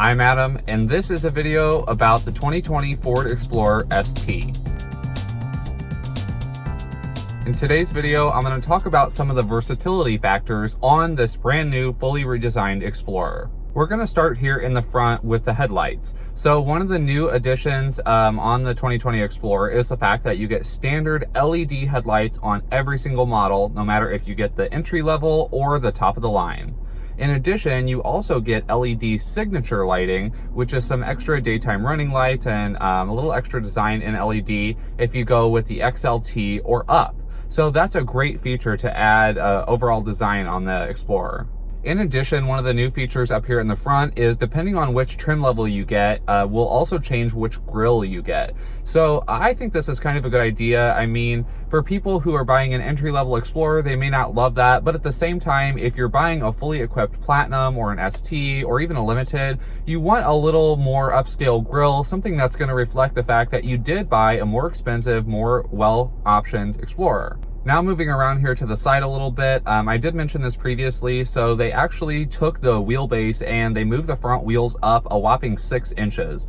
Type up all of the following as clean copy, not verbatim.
I'm Adam, and this is a video about the 2020 Ford Explorer ST. In today's video, I'm going to talk about some of the versatility factors on this brand new, fully redesigned Explorer. We're going to start here in the front with the headlights. So one of the new additions on the 2020 Explorer is the fact that you get standard LED headlights on every single model, no matter if you get the entry level or the top of the line. In addition, you also get LED signature lighting, which is some extra daytime running lights and a little extra design in LED if you go with the XLT or up. So that's a great feature to add overall design on the Explorer. In addition, one of the new features up here in the front is depending on which trim level you get, will also change which grille you get. So I think this is kind of a good idea. I mean, for people who are buying an entry-level Explorer, they may not love that, but at the same time, if you're buying a fully equipped Platinum or an ST or even a Limited, you want a little more upscale grille, something that's going to reflect the fact that you did buy a more expensive, more well-optioned Explorer. Now moving around here to the side a little bit, I did mention this previously, so they actually took the wheelbase and they moved the front wheels up a whopping 6 inches.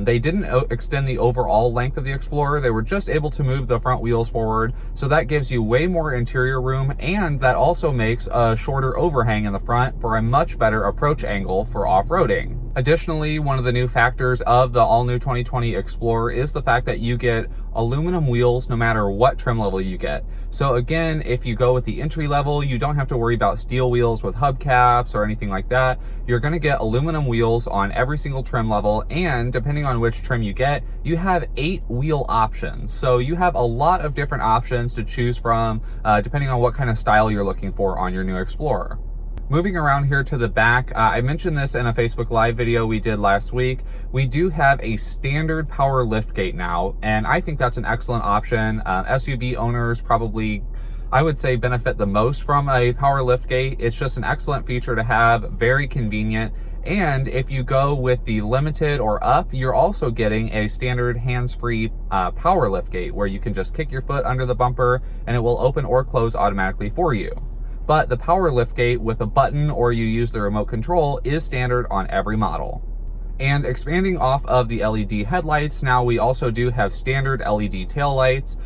They didn't extend the overall length of the Explorer, they were just able to move the front wheels forward, so that gives you way more interior room, and that also makes a shorter overhang in the front for a much better approach angle for off-roading. Additionally, one of the new factors of the all-new 2020 Explorer is the fact that you get aluminum wheels no matter what trim level you get. So again, if you go with the entry level, you don't have to worry about steel wheels with hubcaps or anything like that. You're going to get aluminum wheels on every single trim level, and depending on which trim you get, you have 8 wheel options. So you have a lot of different options to choose from, depending on what kind of style you're looking for on your new Explorer. Moving around here to the back, I mentioned this in a Facebook Live video we did last week. We do have a standard power liftgate now, and I think that's an excellent option. SUV owners probably, I would say, benefit the most from a power liftgate. It's just an excellent feature to have, very convenient. And if you go with the Limited or up, you're also getting a standard hands-free power liftgate where you can just kick your foot under the bumper and it will open or close automatically for you. But the power liftgate with a button or you use the remote control is standard on every model. And expanding off of the LED headlights, now we also do have standard LED taillights.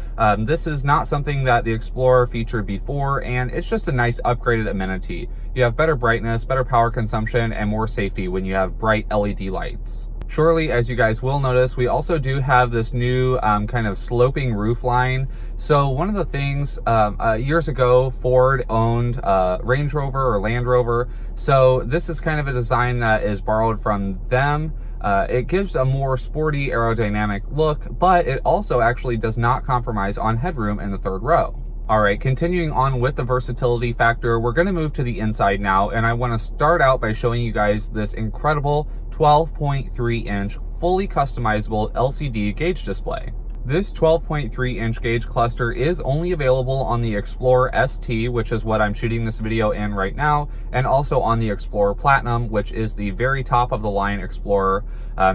This is not something that the Explorer featured before, and it's just a nice upgraded amenity. You have better brightness, better power consumption, and more safety when you have bright LED lights. Shortly, as you guys will notice, we also do have this new kind of sloping roof line. So one of the things, years ago, Ford owned Range Rover or Land Rover. So this is kind of a design that is borrowed from them. It gives a more sporty aerodynamic look, but it also actually does not compromise on headroom in the third row. All right, continuing on with the versatility factor, we're going to move to the inside now, and I want to start out by showing you guys this incredible 12.3-inch fully customizable LCD gauge display. This 12.3-inch gauge cluster is only available on the Explorer ST, which is what I'm shooting this video in right now, and also on the Explorer Platinum, which is the very top of the line Explorer.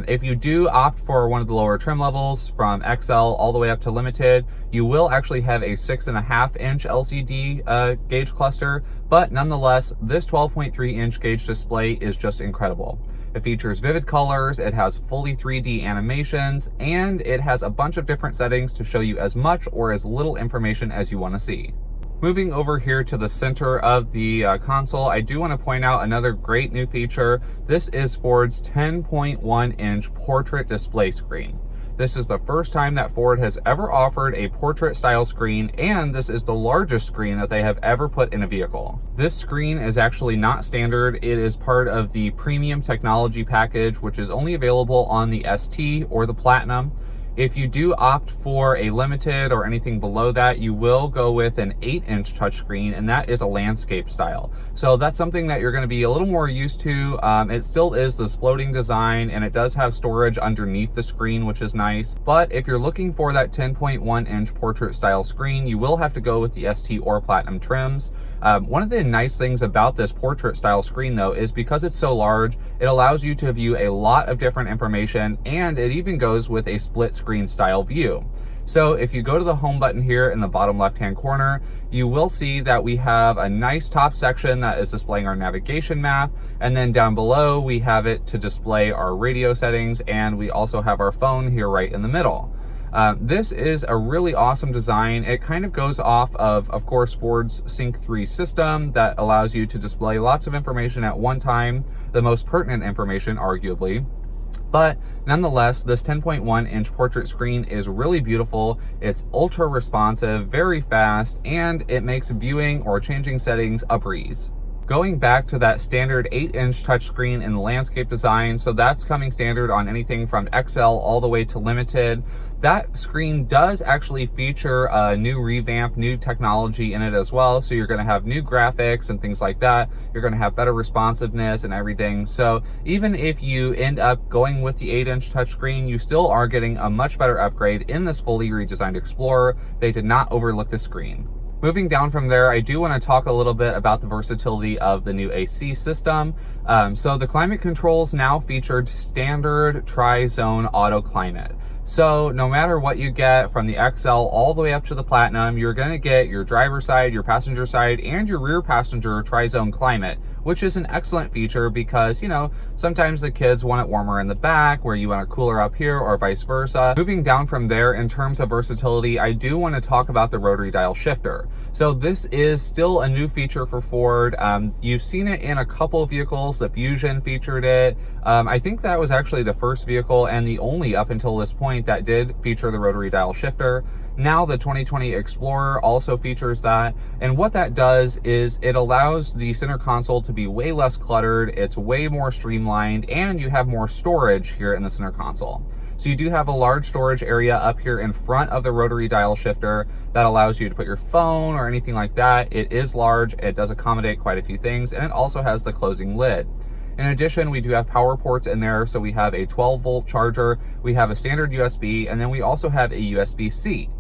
If you do opt for one of the lower trim levels from XL all the way up to Limited, you will actually have a 6.5-inch LCD gauge cluster, but nonetheless, this 12.3-inch gauge display is just incredible. It features vivid colors, it has fully 3D animations, and it has a bunch of different settings to show you as much or as little information as you want to see. Moving over here to the center of the console, I do want to point out another great new feature. This is Ford's 10.1-inch portrait display screen. This is the first time that Ford has ever offered a portrait style screen, and this is the largest screen that they have ever put in a vehicle. This screen is actually not standard. It is part of the premium technology package, which is only available on the ST or the Platinum. If you do opt for a Limited or anything below that, you will go with an 8-inch touchscreen, and that is a landscape style. So that's something that you're going to be a little more used to. It still is this floating design, and it does have storage underneath the screen, which is nice. But if you're looking for that 10.1-inch portrait style screen, you will have to go with the ST or Platinum trims. One of the nice things about this portrait style screen, though, is because it's so large, it allows you to view a lot of different information, and it even goes with a split screen style view. So if you go to the home button here in the bottom left-hand corner, you will see that we have a nice top section that is displaying our navigation map. And then down below, we have it to display our radio settings. And we also have our phone here right in the middle. This is a really awesome design. It kind of goes off of course, Ford's Sync 3 system that allows you to display lots of information at one time, the most pertinent information, arguably. But nonetheless, this 10.1-inch portrait screen is really beautiful. It's ultra responsive, very fast, and it makes viewing or changing settings a breeze. Going back to that standard 8-inch touchscreen in the landscape design, so that's coming standard on anything from XL all the way to limited. That screen does actually feature a new revamp, new technology in it as well. So you're gonna have new graphics and things like that. You're gonna have better responsiveness and everything. So even if you end up going with the 8-inch touchscreen, you still are getting a much better upgrade in this fully redesigned Explorer. They did not overlook the screen. Moving down from there, I do want to talk a little bit about the versatility of the new AC system. So the climate controls now featured standard tri-zone auto climate. So no matter what you get from the XL all the way up to the Platinum, you're going to get your driver's side, your passenger side, and your rear passenger tri-zone climate, which is an excellent feature because, you know, sometimes the kids want it warmer in the back where you want it cooler up here, or vice versa. Moving down from there, in terms of versatility, I do want to talk about the rotary dial shifter. So this is still a new feature for Ford. You've seen it in a couple of vehicles. The Fusion featured it. I think that was actually the first vehicle and the only up until this point that did feature the rotary dial shifter. Now the 2020 Explorer also features that, and what that does is it allows the center console to be way less cluttered, it's way more streamlined, and you have more storage here in the center console. So you do have a large storage area up here in front of the rotary dial shifter that allows you to put your phone or anything like that. It is large, it does accommodate quite a few things, and it also has the closing lid. In addition, we do have power ports in there. So we have a 12-volt charger, we have a standard USB, and then we also have a USB-C.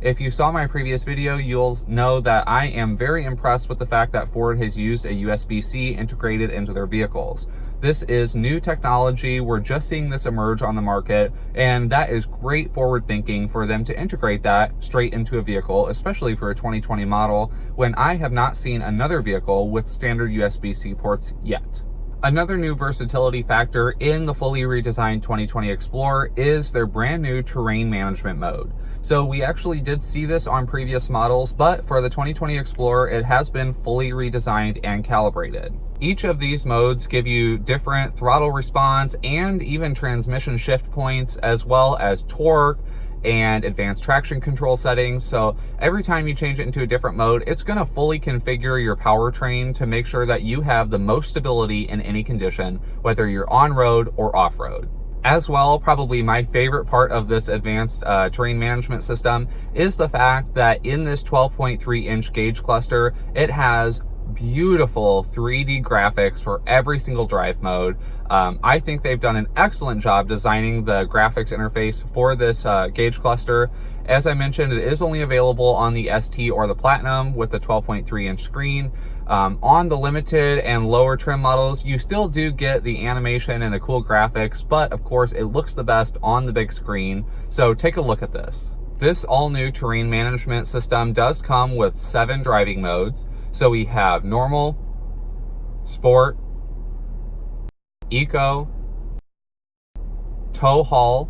If you saw my previous video, you'll know that I am very impressed with the fact that Ford has used a USB-C integrated into their vehicles. This is new technology. We're just seeing this emerge on the market, and that is great forward thinking for them to integrate that straight into a vehicle, especially for a 2020 model, when I have not seen another vehicle with standard USB-C ports yet. Another new versatility factor in the fully redesigned 2020 Explorer is their brand new terrain management mode. So we actually did see this on previous models, but for the 2020 Explorer, it has been fully redesigned and calibrated. Each of these modes give you different throttle response and even transmission shift points, as well as torque and advanced traction control settings. So every time you change it into a different mode, it's going to fully configure your powertrain to make sure that you have the most stability in any condition, whether you're on-road or off-road. As well, probably my favorite part of this advanced terrain management system is the fact that in this 12.3-inch gauge cluster, it has beautiful 3D graphics for every single drive mode. I think they've done an excellent job designing the graphics interface for this gauge cluster. As I mentioned, it is only available on the ST or the Platinum with the 12.3-inch screen. On the limited and lower trim models, you still do get the animation and the cool graphics, but of course it looks the best on the big screen. So take a look at this. This all-new terrain management system does come with 7 driving modes. So we have normal, sport, eco, tow haul,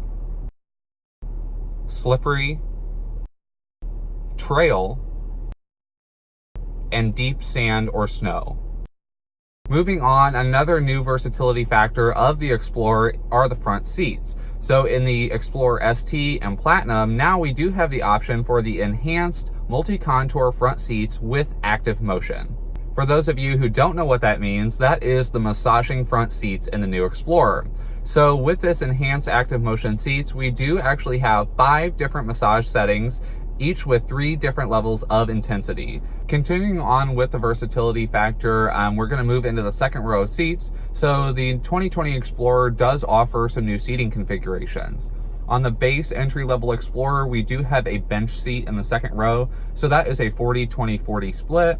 slippery, trail, and deep sand or snow. Moving on, another new versatility factor of the Explorer are the front seats. So in the Explorer ST and Platinum, now we do have the option for the enhanced multi-contour front seats with active motion. For those of you who don't know what that means, that is the massaging front seats in the new Explorer. So with this enhanced active motion seats, we do actually have 5 different massage settings, each with 3 different levels of intensity. Continuing on with the versatility factor, we're going to move into the second row of seats. So the 2020 Explorer does offer some new seating configurations. On the base entry-level Explorer, we do have a bench seat in the second row. So that is a 40-20-40 split.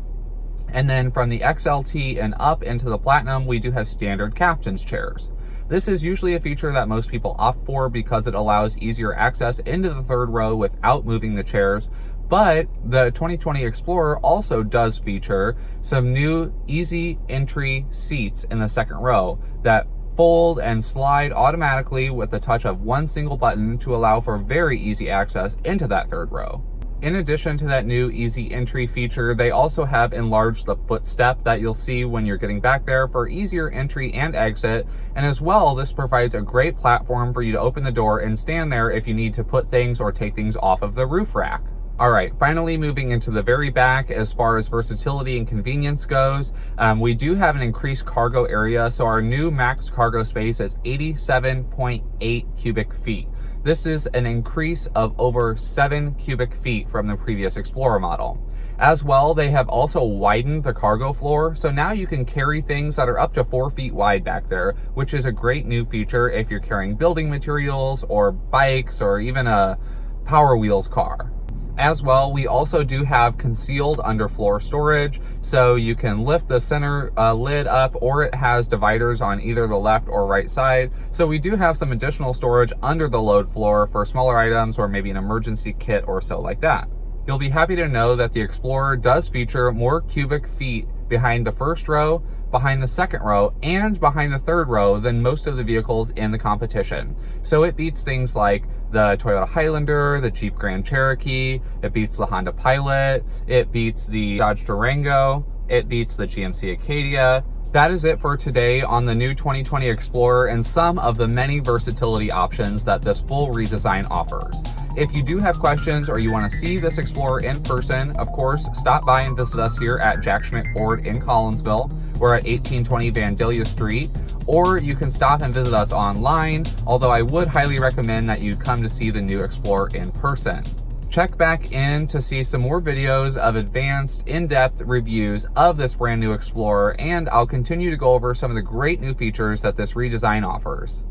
And then from the XLT and up into the Platinum, we do have standard captain's chairs. This is usually a feature that most people opt for because it allows easier access into the third row without moving the chairs. But the 2020 Explorer also does feature some new easy entry seats in the second row that fold and slide automatically with the touch of one single button to allow for very easy access into that third row. In addition to that new easy entry feature, they also have enlarged the footstep that you'll see when you're getting back there for easier entry and exit. And as well, this provides a great platform for you to open the door and stand there if you need to put things or take things off of the roof rack. All right, finally moving into the very back, as far as versatility and convenience goes, we do have an increased cargo area. So our new max cargo space is 87.8 cubic feet. This is an increase of over 7 cubic feet from the previous Explorer model. As well, they have also widened the cargo floor, so now you can carry things that are up to 4 feet wide back there, which is a great new feature if you're carrying building materials or bikes or even a Power Wheels car. As well, we also do have concealed underfloor storage, so you can lift the center lid up, or it has dividers on either the left or right side. So we do have some additional storage under the load floor for smaller items or maybe an emergency kit or so like that. You'll be happy to know that the Explorer does feature more cubic feet behind the first row, behind the second row, and behind the third row than most of the vehicles in the competition. So it beats things like the Toyota Highlander, the Jeep Grand Cherokee, it beats the Honda Pilot, it beats the Dodge Durango, it beats the GMC Acadia. That is it for today on the new 2020 Explorer and some of the many versatility options that this full redesign offers. If you do have questions or you want to see this Explorer in person, of course, stop by and visit us here at Jack Schmitt Ford in Collinsville. We're at 1820 Vandalia Street, or you can stop and visit us online, although I would highly recommend that you come to see the new Explorer in person. Check back in to see some more videos of advanced, in-depth reviews of this brand new Explorer, and I'll continue to go over some of the great new features that this redesign offers.